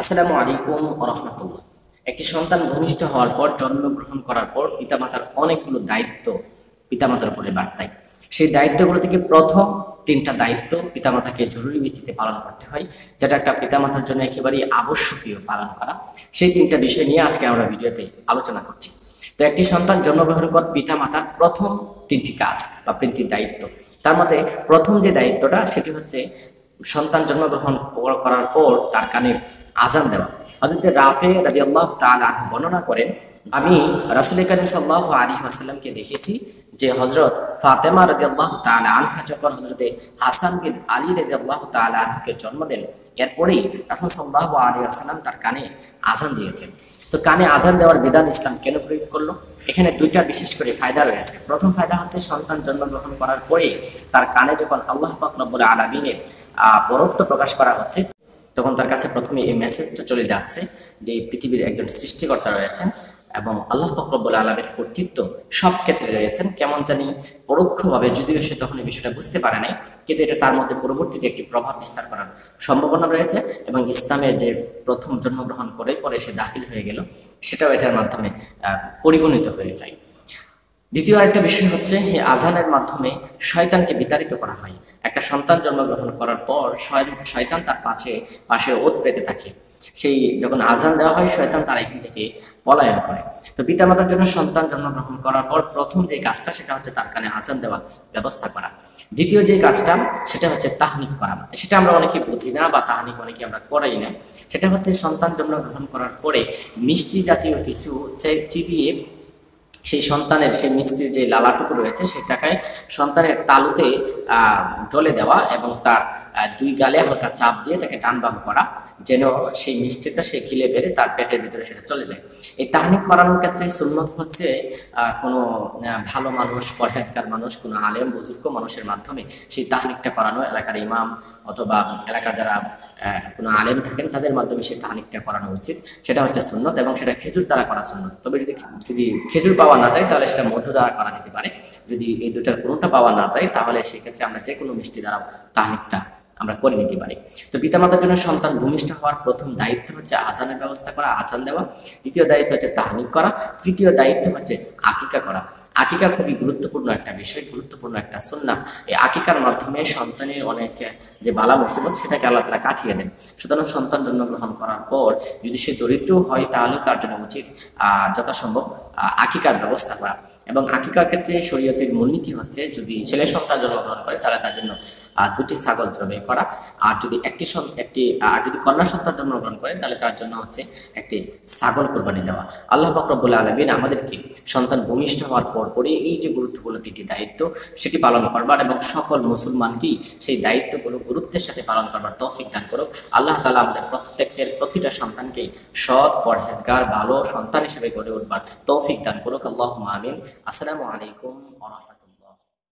আসসালামু আলাইকুম ওয়া রাহমাতুল্লাহ। একটি সন্তান ভূমিষ্ঠ হওয়ার পর, জন্মগ্রহণ করার পর পিতামাতার অনেকগুলো দায়িত্ব পিতামাতার উপরে বর্তায়। সেই দায়িত্বগুলো থেকে প্রথম তিনটা দায়িত্ব পিতামাতাকে জরুরি ভিত্তিতে পালন করতে হয়, যেটা একটা পিতামাতার জন্য একেবারেই আবশ্যকীয় পালন করা। সেই তিনটা বিষয় নিয়ে আজকে আমরা ভিডিওতে আলোচনা করছি। তো একটি সন্তান জন্মগ্রহণ কর পিতামাতার প্রথম তিনটি কাজ বা তিনটি দায়িত্ব, তার মধ্যে প্রথম যে দায়িত্বটা সেটি হচ্ছে সন্তান জন্মগ্রহণ করার পর তার কানে আজান দেওয়া। হযরত রাফি রাদিয়াল্লাহু তাআলা আনহু বর্ণনা করেন, আমি রাসূল করিম সাল্লাল্লাহু আলাইহি ওয়াসাল্লামকে দেখেছি যে হযরত ফাতেমা রাদিয়াল্লাহু তাআলা আনহা যখন হযরত হাসান বিন আলী রাদিয়াল্লাহু তাআলা আনহুকে জন্ম দেন, এরপরেই রাসূল সাল্লাল্লাহু আলাইহি ওয়াসাল্লাম তার কানে আজান দিয়েছেন। তো কানে আজান দেওয়ার বিধান ইসলাম কেন প্রয়োগ করলো? এখানে দুইটা বিশেষ করে ফায়দা রয়েছে। প্রথম ফায়দা হচ্ছে সন্তান জন্মগ্রহণ করার পরে তার কানে যখন আল্লাহ পাক রব্বুল আলামিনের বরত্ব প্রকাশ করা হচ্ছে, তখন তার কাছে প্রথমে এই মেসেজটা চলে যাচ্ছে যে পৃথিবীর একজন সৃষ্টিকর্তা রয়েছেন এবং আল্লাহ পাক রব্বুল আলামিনের কর্তৃত্ব সব ক্ষেত্রে রয়েছেন। কেমন জানি পরোক্ষভাবে, যদিও সে তখন এই বিষয়টা বুঝতে পারে নাই, কিন্তু এটা তার মধ্যে পরবর্তীতে একটি প্রভাব বিস্তার করার সম্ভাবনা রয়েছে এবং ইসলামের যে প্রথম জন্মগ্রহণ করে পরে সে দাখিল হয়ে গেল, সেটাও এটার মাধ্যমে পরিগণিত হয়ে যায়। দ্বিতীয় আরেকটা বিষয় হচ্ছে, এই আজানের মাধ্যমে শয়তানকে বিতাড়িত করা হয়। একটা সন্তান জন্মগ্রহণ করার পর শয়তান তার পাশে ওত পেতে থাকে। সেই যখন আজান দেওয়া হয়, শয়তান তার এখান থেকে পলায়ন করে। তো পিতামাতার জন্য সন্তান জন্মগ্রহণ করার পর প্রথম যে কাজটা সেটা হচ্ছে তার কানে আজান দেওয়ার ব্যবস্থা করা। দ্বিতীয় যে কাজটা সেটা হচ্ছে তাহনিক করা। সেটা আমরা অনেকে বুঝি না বা তাহনিক অনেকে আমরা করাই না। সেটা হচ্ছে সন্তান জন্মগ্রহণ করার পরে মিষ্টি জাতীয় কিছু চিবিয়ে সেই সন্তানের সেই মিষ্টির যে লালাটুকু রয়েছে সেটাকে সন্তানের তালুতে ঢলে দেওয়া এবং তার দুই গালে হালকা চাপ দিয়ে তাকে টান বাম করা, যেন সেই মিষ্টিটা সে গিলে বেড়ে তার পেটের ভিতরে সেটা চলে যায়। এই তাহনিক করানোর ক্ষেত্রে সুন্নত হচ্ছে কোনো ভালো মানুষ, পরহেজগার মানুষ, কোনো আলেম বুজুর্গ মানুষের মাধ্যমে সেই তাহনিকটা করানো। এলাকার ইমাম অথবা এলাকার যারা কোনো আলেম থাকেন তাদের মাধ্যমে সেই তাহনিকটা করানো উচিত। সেটা হচ্ছে সুন্নত এবং সেটা খেজুর দ্বারা করা সুন্নত। তবে যদি খেজুর পাওয়া না যায় তাহলে সেটা মধু দ্বারা করা যেতে পারে। যদি এই দুটার কোনোটা পাওয়া না যায় তাহলে সেক্ষেত্রে আমরা যে কোনো মিষ্টি দ্বারা তাহনিকটা আমরা করে নিতে পারি। তো পিতামাতার জন্য সন্তান ভূমিষ্ঠ হওয়ার প্রথম দায়িত্ব হচ্ছে আজানের ব্যবস্থা করা, আজান দেওয়া। দ্বিতীয় দায়িত্ব হচ্ছে তাহনিক করা। তৃতীয় দায়িত্ব হচ্ছে আকিকা করা। আকিকা খুবই গুরুত্বপূর্ণ একটা বিষয়, গুরুত্বপূর্ণ একটা সুন্নাহ। এই আকিকার মাধ্যমে সন্তানের অনেক যে বালা মুসিবত সেটাকে আল্লাহ তাআলা কাটিয়ে দেন। সুতরাং সন্তান জন্মগ্রহণ করার পর যদি সে দরিদ্র হয় তাহলে তার জন্য উচিত যথাসম্ভব আকিকার ব্যবস্থা করা। এবং আকিকার ক্ষেত্রে শরীয়তের মূলনীতি হচ্ছে, যদি ছেলে সন্তান জন্মগ্রহণ করে তাহলে তার জন্য দুটি ছাগল জবাই করা, আর যদি কন্যা সন্তান জন্মগ্রহণ করে তাহলে তার জন্য হচ্ছে একটি ছাগল কোরবানি দেওয়া। আল্লাহ পাক রব্বুল আলামিন আমাদেরকে সন্তান ভূমিষ্ঠ হওয়ার পরই এই যে গুরুত্বপূর্ণ তিনটি দায়িত্ব সেটি পালন করবার এবং সকল মুসলমানকেই সেই দায়িত্বগুলো গুরুত্বের সাথে পালন করবার তৌফিক দান করুক। আল্লাহ তাআলা আমাদের প্রত্যেকের প্রতিটা সন্তানকেই সৎ, পরহেজগার, ভালো সন্তান হিসেবে গড়ে উঠবার তৌফিক দান করুক। আল্লাহুম্মা আমিন। আসসালামু আলাইকুম ওয়া রাহমাতুল্লাহ।